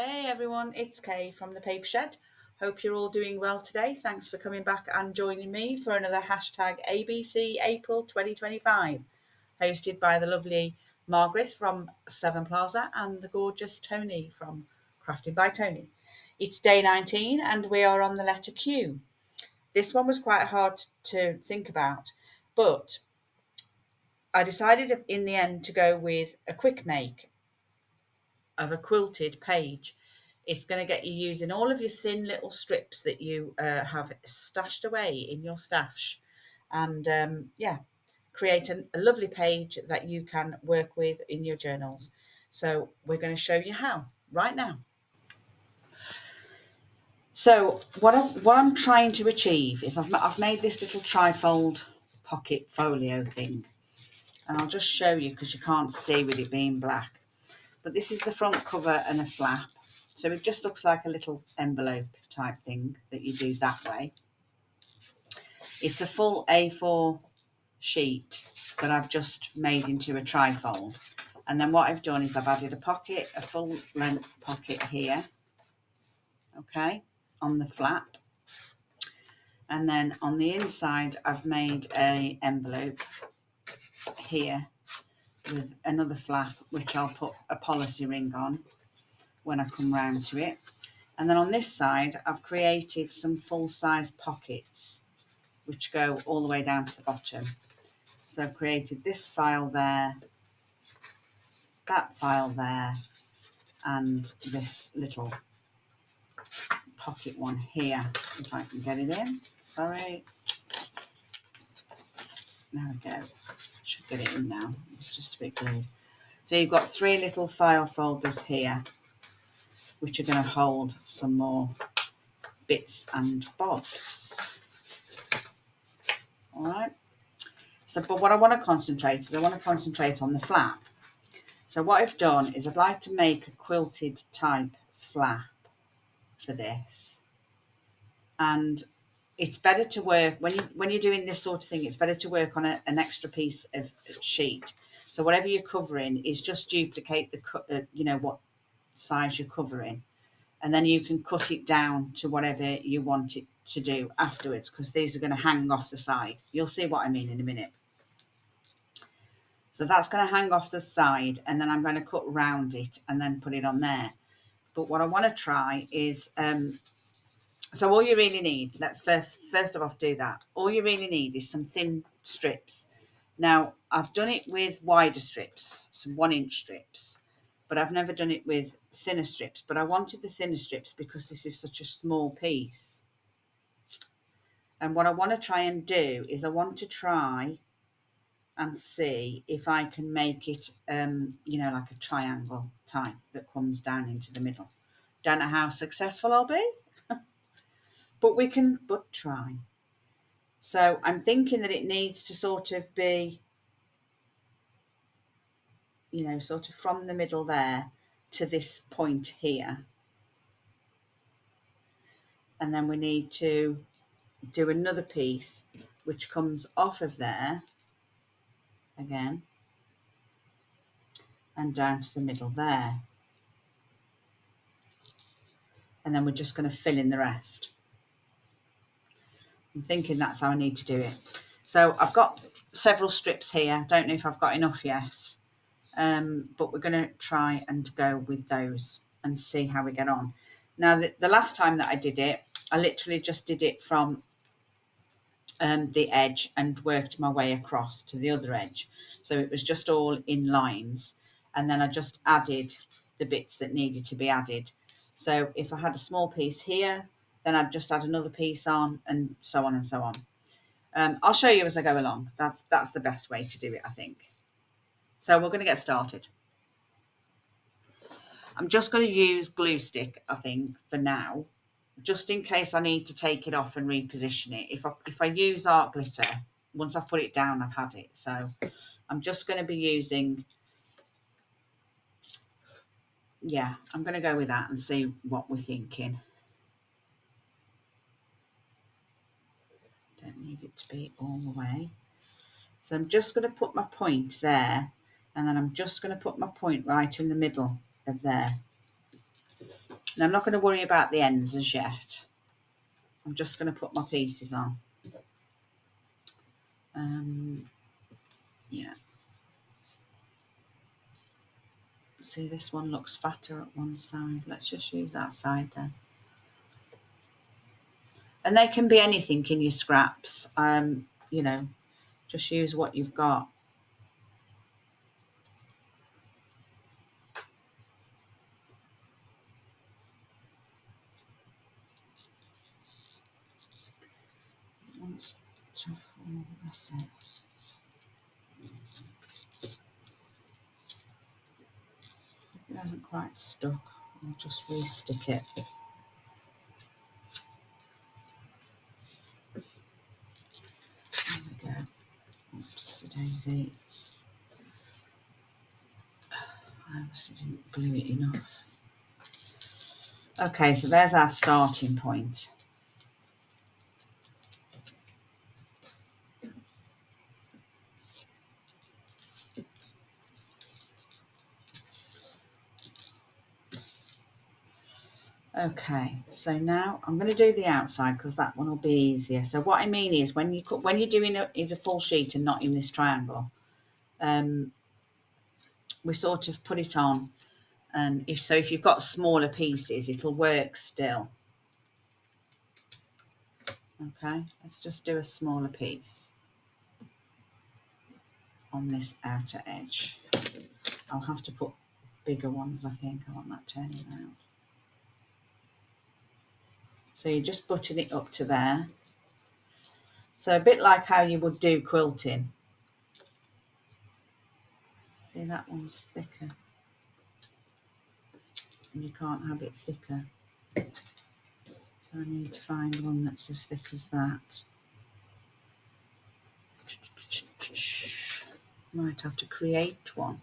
Hey everyone, it's Kay from the Paper Shed. Hope you're all doing well today. Thanks for coming back and joining me for another hashtag ABC April 2025, hosted by the lovely Margerth from Seven Plaza and the gorgeous Toni from Crafting by Toni. It's day 19 and we are on the letter Q. This one was quite hard to think about, but I decided in the end to go with a quick make of a quilted page. It's going to get you using all of your thin little strips that you have stashed away in your stash, and create a lovely page that you can work with in your journals. So we're going to show you how right now. So what I'm trying to achieve is I've made this little trifold pocket folio thing, and I'll just show you because you can't see with it being black. But this is the front cover and a flap. So it just looks like a little envelope type thing that you do that way. It's a full A4 sheet that I've just made into a trifold. And then what I've done is I've added a pocket, a full length pocket here. Okay, on the flap. And then on the inside, I've made a envelope here with another flap, which I'll put a policy ring on when I come round to it. And then on this side, I've created some full-size pockets, which go all the way down to the bottom. So I've created this file there, that file there, and this little pocket one here, if I can get it in. Sorry. There we go. Should get it in now. It's just a bit glued. So you've got three little file folders here, which are going to hold some more bits and bobs. All right. So, but what I want to concentrate on the flap. So what I've done is I'd like to make a quilted type flap for this. And it's better to work, when you're doing this sort of thing, it's better to work on an extra piece of sheet. So whatever you're covering is just duplicate what size you're covering. And then you can cut it down to whatever you want it to do afterwards, because these are going to hang off the side. You'll see what I mean in a minute. So that's going to hang off the side, and then I'm going to cut round it and then put it on there. But what I want to try is, so all you really need, let's first of all do that. All you really need is some thin strips. Now, I've done it with wider strips, some 1-inch strips, but I've never done it with thinner strips. But I wanted the thinner strips because this is such a small piece. And what I want to try and do is I want to try and see if I can make it, like a triangle type that comes down into the middle. Don't know how successful I'll be, but try. So I'm thinking that it needs to sort of be, sort of from the middle there to this point here. And then we need to do another piece which comes off of there again and down to the middle there. And then we're just going to fill in the rest. I'm thinking that's how I need to do it. So I've got several strips here. Don't know if I've got enough yet, but we're going to try and go with those and see how we get on. Now, the last time that I did it, I literally just did it from the edge and worked my way across to the other edge. So it was just all in lines. And then I just added the bits that needed to be added. So if I had a small piece here, then I'd just add another piece on, and so on and so on. I'll show you as I go along. That's the best way to do it, I think. So we're going to get started. I'm just going to use glue stick, I think, for now, just in case I need to take it off and reposition it. If I use art glitter, once I've put it down, I've had it. So I'm just going to be using, I'm going to go with that and see what we're thinking. Don't need it to be all the way. So I'm just going to put my point there, and then I'm just going to put my point right in the middle of there. Now, I'm not going to worry about the ends as yet. I'm just going to put my pieces on. Yeah. See, this one looks fatter at one side. Let's just use that side then. And they can be anything in your scraps. You know, just use what you've got. Wants to fall, that's it. It hasn't quite stuck. I'll just re-stick it. There we go. Oops, daisy. I obviously didn't glue it enough. Okay, so there's our starting point. Okay, so now I'm going to do the outside because that one will be easier. So what I mean is when you're doing a full sheet and not in this triangle, we sort of put it on, and if you've got smaller pieces, it'll work still. Okay, let's just do a smaller piece on this outer edge. I'll have to put bigger ones, I think. I want that turning around. So you're just butting it up to there. So a bit like how you would do quilting. See, that one's thicker. And you can't have it thicker. So I need to find one that's as thick as that. Might have to create one.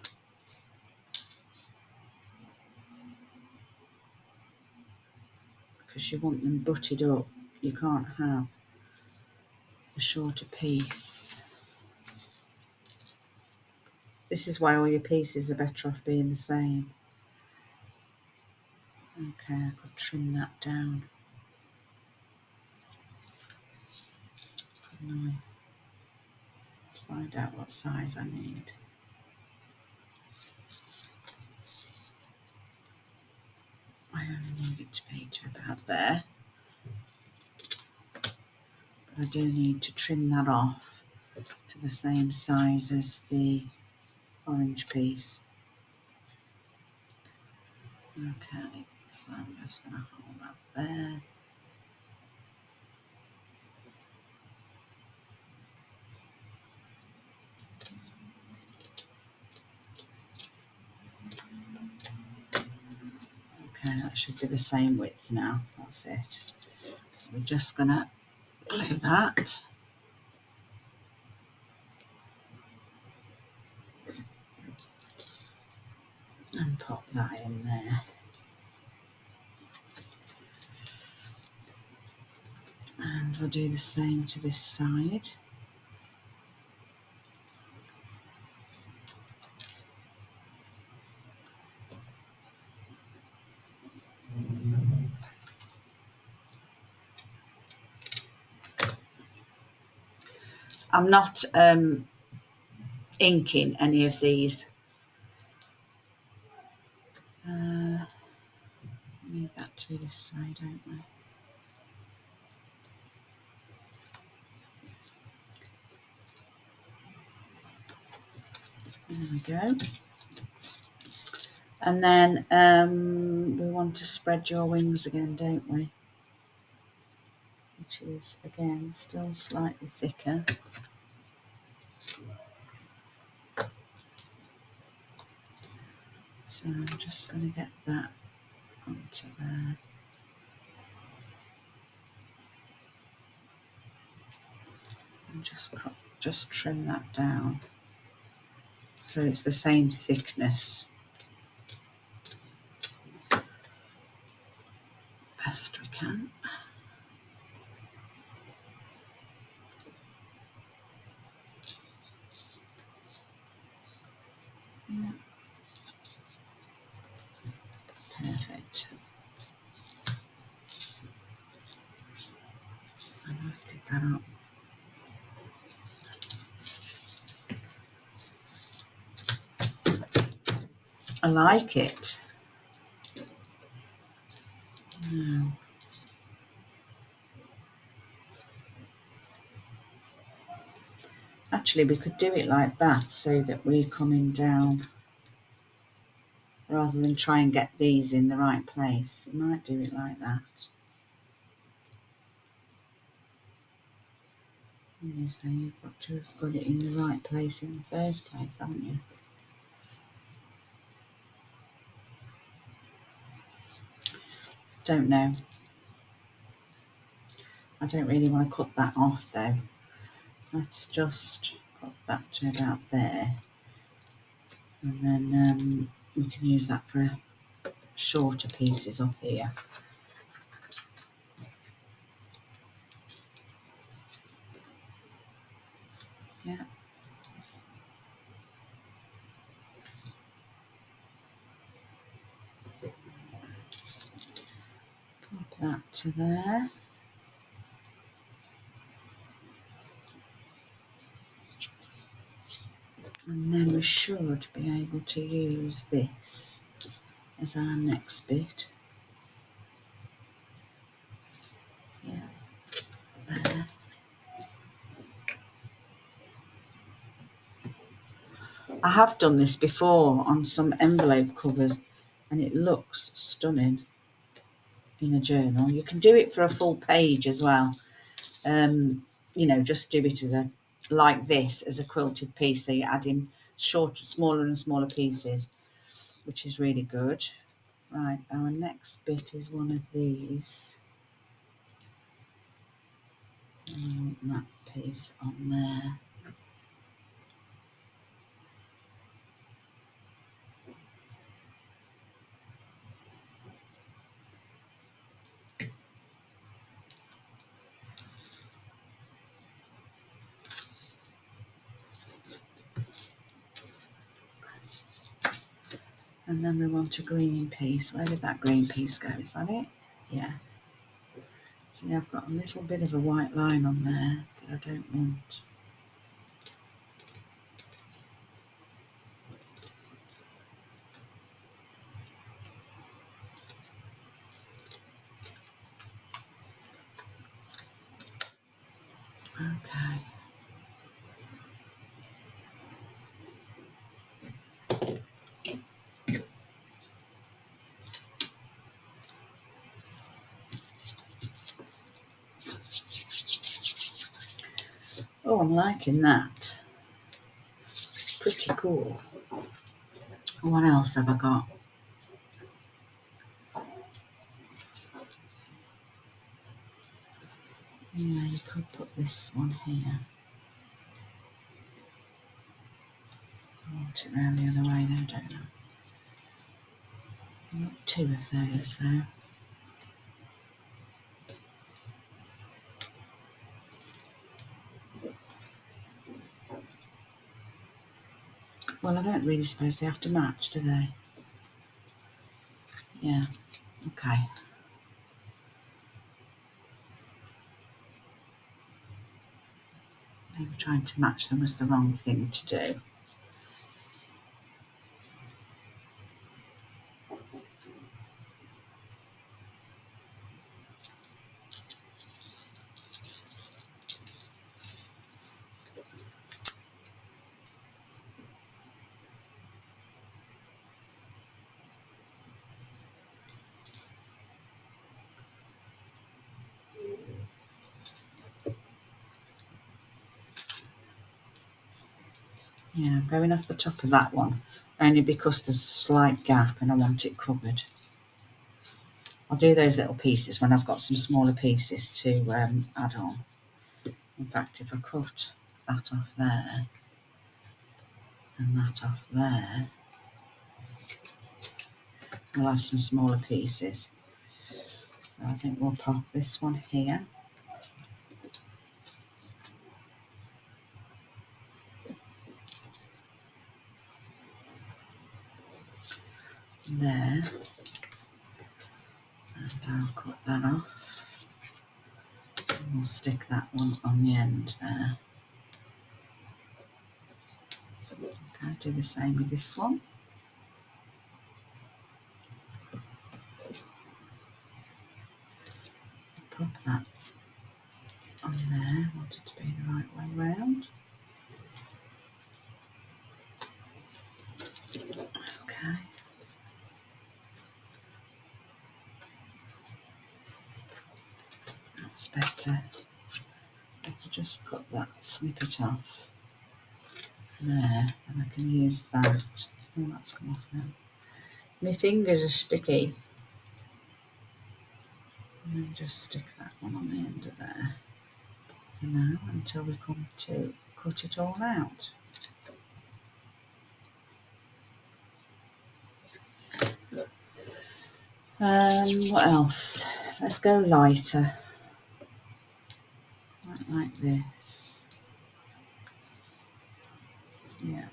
Because you want them butted up. You can't have a shorter piece. This is why all your pieces are better off being the same. Okay, I could trim that down. No. Let's find out what size I need. I only need it to be to about there. But I do need to trim that off to the same size as the orange piece. Okay, so I'm just going to hold that there. Okay, that should be the same width now. That's it. So we're just going to glue that. And pop that in there. And we'll do the same to this side. I'm not inking any of these. We need that to be this side, don't we? There we go. And then we want to spread your wings again, don't we? Which is, again, still slightly thicker. So I'm just going to get that onto there. And just trim that down so it's the same thickness. Best we can. Yeah. Perfect. I like it. Actually, we could do it like that so that we're coming down rather than try and get these in the right place. You might do it like that. So you've got to have got it in the right place in the first place, haven't you? Don't know. I don't really want to cut that off though. Let's just cut that to about there. And then we can use that for shorter pieces up here. Yeah. Pop that to there. And then we should be able to use this as our next bit. Yeah, there. I have done this before on some envelope covers and it looks stunning in a journal. You can do it for a full page as well. You know, just do it as a, like this, as a quilted piece. So you're adding smaller and smaller pieces, which is really good. Right, our next bit is one of these. I want that piece on there. And then we want a green piece. Where did that green piece go? Is that it? Yeah. See, I've got a little bit of a white line on there that I don't want. Okay. Oh, I'm liking that. Pretty cool. What else have I got? Yeah, you could put this one here. I want it round the other way though, don't I? I've got two of those though. Well, I don't really suppose they have to match, do they? Yeah, okay. Maybe trying to match them was the wrong thing to do. Yeah, I'm going off the top of that one, only because there's a slight gap and I want it covered. I'll do those little pieces when I've got some smaller pieces to add on. In fact, if I cut that off there and that off there, we'll have some smaller pieces. So I think we'll pop this one here. There. And I'll cut that off. And we'll stick that one on the end there. Okay, do the same with this one. pop that on there. I want it to be the right way round. Okay. That's better. I can just cut that, snip it off there, and I can use that. Oh, that's come off now. My fingers are sticky. And then just stick that one on the end of there for now until we come to cut it all out. What else? Let's go lighter. Like this. Yeah.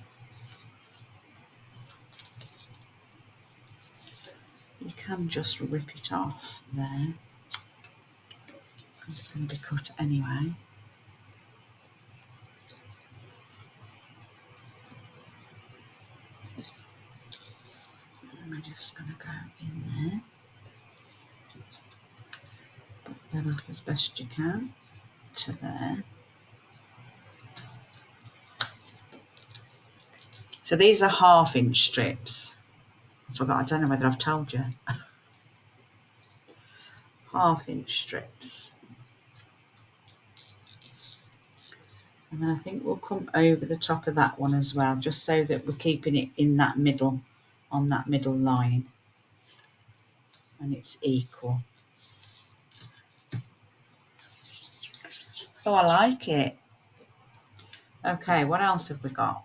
You can just rip it off there. It's going to be cut anyway. And we're just going to go in there. Put that off as best you can to there. So these are 1/2 inch strips. I forgot, I don't know whether I've told you. 1/2 inch strips. And then I think we'll come over the top of that one as well, just so that we're keeping it in that middle, on that middle line. And it's equal. Oh, I like it. Okay, what else have we got?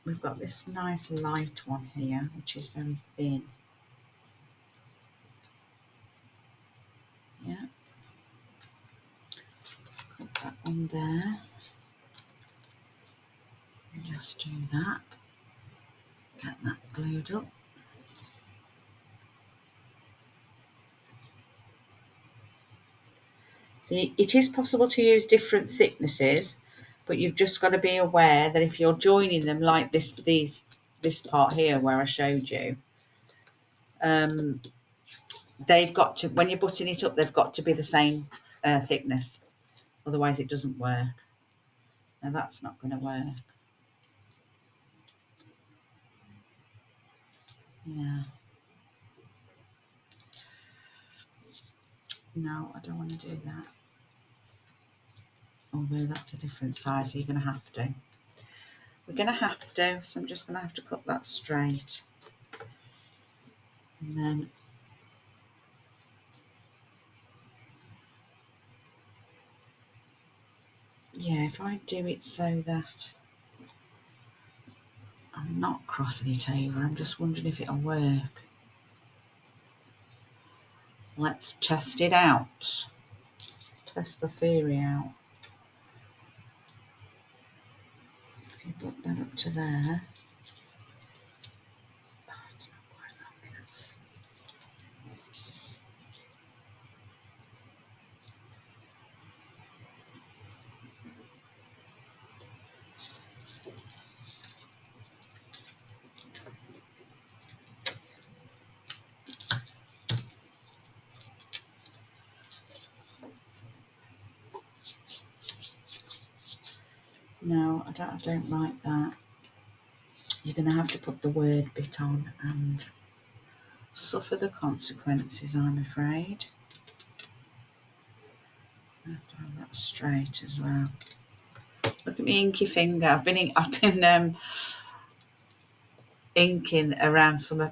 We've got this nice light one here, which is very thin. Yeah. Put that one there. And just do that. Get that glued up. See, it is possible to use different thicknesses, but you've just got to be aware that if you're joining them like this part here where I showed you, they've got to, when you're butting it up, they've got to be the same thickness. Otherwise it doesn't work. Now that's not going to work. Yeah. No, I don't want to do that. Although that's a different size, so you're going to have to. We're going to have to, so I'm just going to have to cut that straight. And then yeah, if I do it so that I'm not crossing it over, I'm just wondering if it'll work. Let's test it out. Test the theory out. If you put that up to there. Oh, it's not quite long enough. No, I don't like that. You're going to have to put the word bit on and suffer the consequences, I'm afraid. I have to have that straight as well. Look at my inky finger. I've been inking around some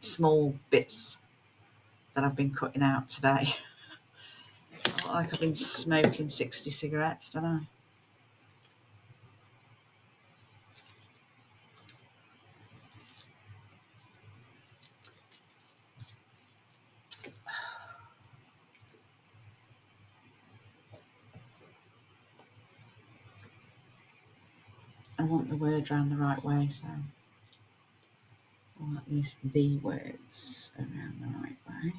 small bits that I've been cutting out today. I look like I've been smoking 60 cigarettes, don't I? I want the word round the right way, so, or at least the words around the right way,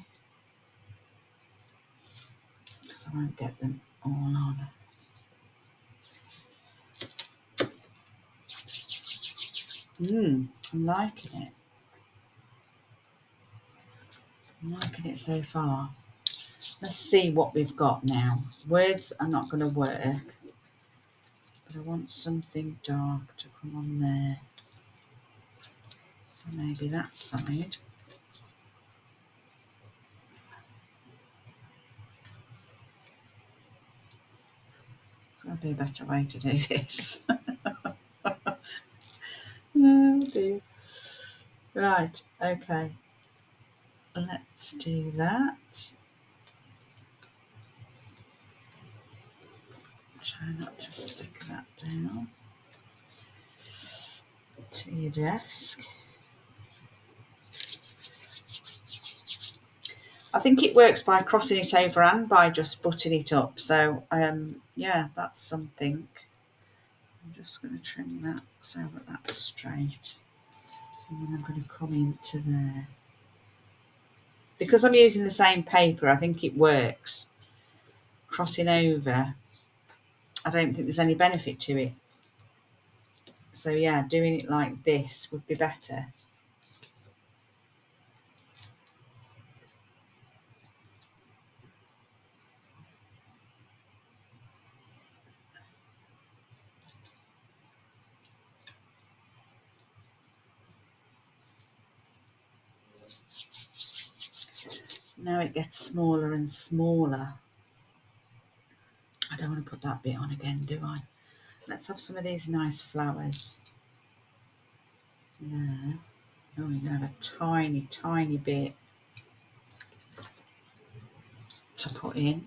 because I won't get them all on. I'm liking it. I'm liking it so far. Let's see what we've got now. Words are not going to work, but I want something dark to come on there. So maybe that side. There's got to be a better way to do this. Oh dear. Right, okay. Let's do that. Try not to stick that down to your desk. I think it works by crossing it over and by just butting it up. So, yeah, that's something. I'm just going to trim that so that that's straight. And then I'm going to come into there. Because I'm using the same paper, I think it works. Crossing over, I don't think there's any benefit to it. So yeah, doing it like this would be better. Now it gets smaller and smaller. I don't want to put that bit on again, do I? Let's have some of these nice flowers. There. Oh, we're going to have a tiny, tiny bit to put in.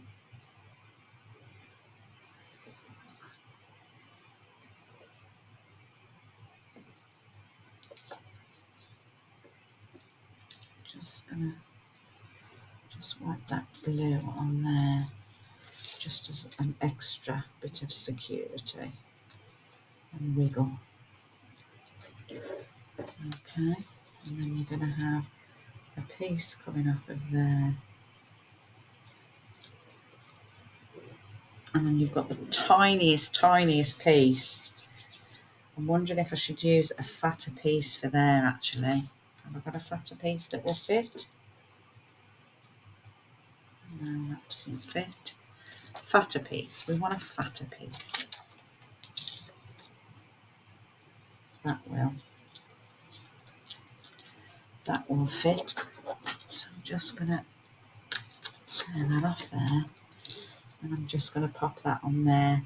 Just going to just wipe that glue on there, just as an extra bit of security and wiggle. Okay, and then you're going to have a piece coming off of there. And then you've got the tiniest, tiniest piece. I'm wondering if I should use a fatter piece for there, actually. Have I got a fatter piece that will fit? No, that doesn't fit. Fatter piece. We want a fatter piece. That will. That will fit. So I'm just going to turn that off there. And I'm just going to pop that on there.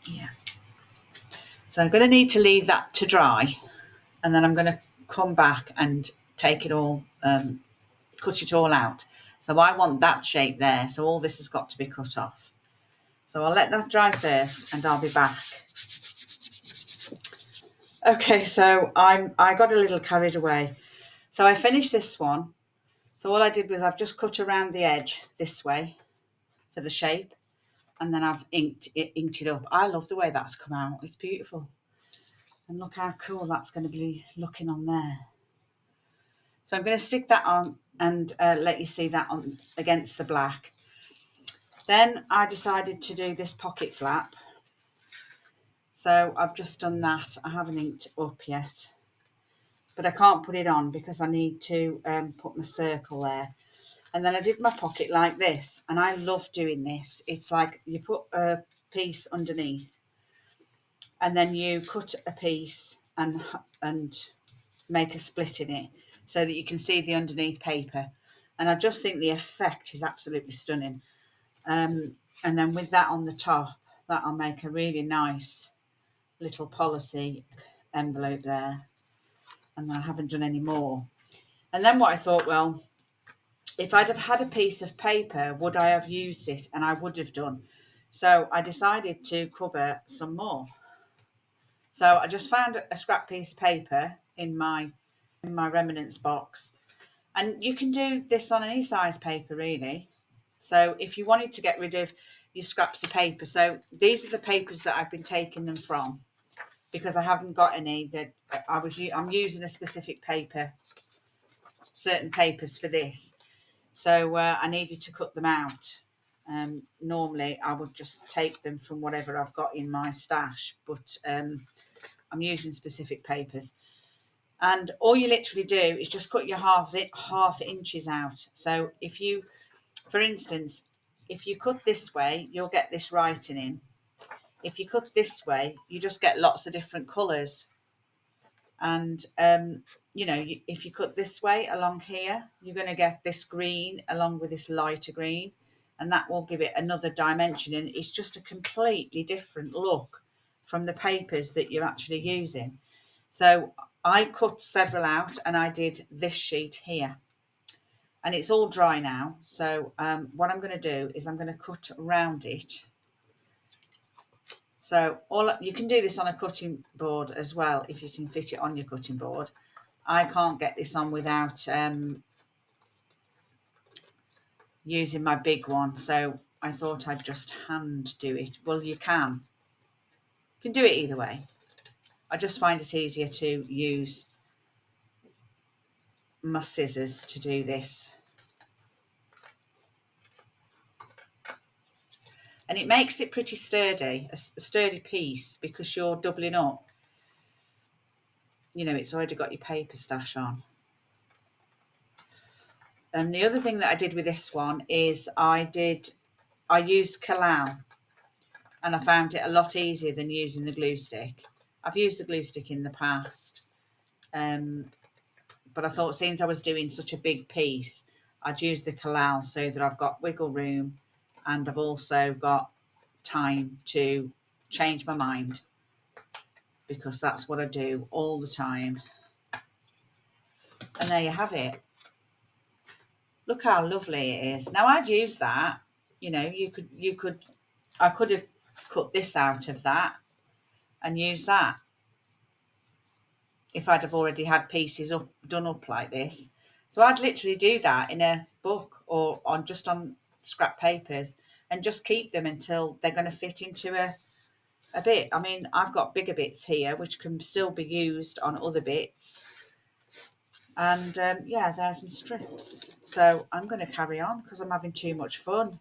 Yeah. So I'm going to need to leave that to dry. And then I'm going to come back and take it all, cut it all out. So I want that shape there. So all this has got to be cut off. So I'll let that dry first and I'll be back. Okay, so I got a little carried away. So I finished this one. So all I did was I've just cut around the edge this way for the shape. And then I've inked it up. I love the way that's come out. It's beautiful. And look how cool that's going to be looking on there. So I'm going to stick that on and let you see that on against the black. Then I decided to do this pocket flap. So I've just done that. I haven't inked up yet. But I can't put it on because I need to put my circle there. And then I did my pocket like this. And I love doing this. It's like you put a piece underneath. And then you cut a piece and make a split in it so that you can see the underneath paper. And I just think the effect is absolutely stunning. And then with that on the top, that'll make a really nice little policy envelope there. And I haven't done any more. And then what I thought, well, if I'd have had a piece of paper, would I have used it? And I would have done. So I decided to cover some more. So I just found a scrap piece of paper in my remnants box. And you can do this on any size paper, really. So if you wanted to get rid of your scraps of paper, so these are the papers that I've been taking them from, because I haven't got any that I'm using a specific paper, certain papers for this. So I needed to cut them out. Normally I would just take them from whatever I've got in my stash, but I'm using specific papers. And all you literally do is just cut your half inches out. So if you, for instance, if you cut this way, you'll get this writing in. If you cut this way, you just get lots of different colours. And you know, if you cut this way along here, you're going to get this green along with this lighter green, and that will give it another dimension, and it's just a completely different look from the papers that you're actually using. So I cut several out, and I did this sheet here, and it's all dry now. So what I'm going to do is I'm going to cut around it. So you can do this on a cutting board as well, if you can fit it on your cutting board. I can't get this on without using my big one, so I thought I'd just hand do it. Well, you can do it either way. I just find it easier to use my scissors to do this. And it makes it pretty sturdy, a sturdy piece, because you're doubling up. You know, it's already got your paper stash on. And the other thing that I did with this one is I used collab, and I found it a lot easier than using the glue stick. I've used the glue stick in the past, but I thought since I was doing such a big piece, I'd use the collab so that I've got wiggle room, and I've also got time to change my mind, because that's what I do all the time. And there you have it. Look how lovely it is. Now I'd use that, you know, I could have cut this out of that and use that if I'd have already had pieces done up like this. So I'd literally do that in a book or on scrap papers, and just keep them until they're going to fit into a bit. I mean, I've got bigger bits here which can still be used on other bits. And yeah, there's my strips. So I'm going to carry on because I'm having too much fun.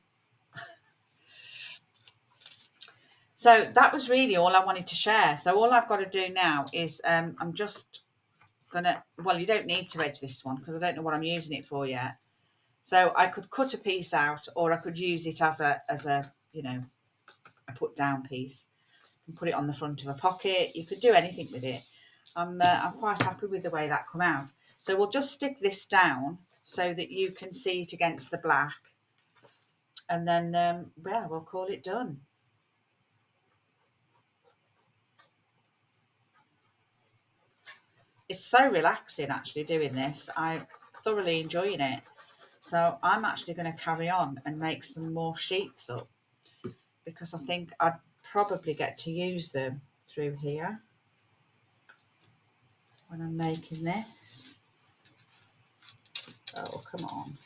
So that was really all I wanted to share. So all I've got to do now is I'm just going to, well, you don't need to edge this one because I don't know what I'm using it for yet. So I could cut a piece out, or I could use it as a you know, a put down piece and put it on the front of a pocket. You could do anything with it. I'm quite happy with the way that come out. So we'll just stick this down so that you can see it against the black, and then yeah, we'll call it done. It's so relaxing actually doing this. I'm thoroughly enjoying it. So I'm actually going to carry on and make some more sheets up, because I think I'd probably get to use them through here when I'm making this. Oh, come on.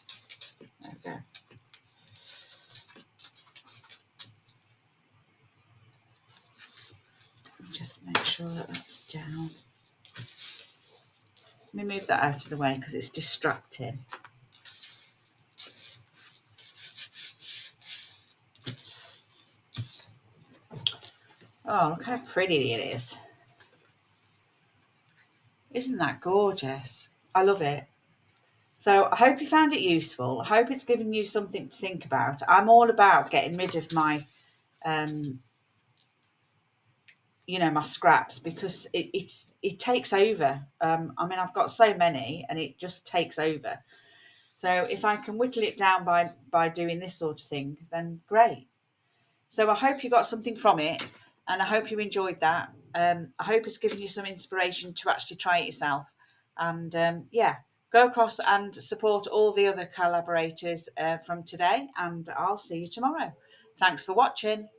There we go. Just make sure that that's down. Let me move that out of the way because it's distracting. Oh, look how pretty it is. Isn't that gorgeous? I love it. So I hope you found it useful. I hope it's given you something to think about. I'm all about getting rid of my, you know, my scraps, because it takes over. I mean, I've got so many and it just takes over. So if I can whittle it down by doing this sort of thing, then great. So I hope you got something from it, and I hope you enjoyed that. I hope it's given you some inspiration to actually try it yourself. And yeah, go across and support all the other collaborators from today, and I'll see you tomorrow. Thanks for watching.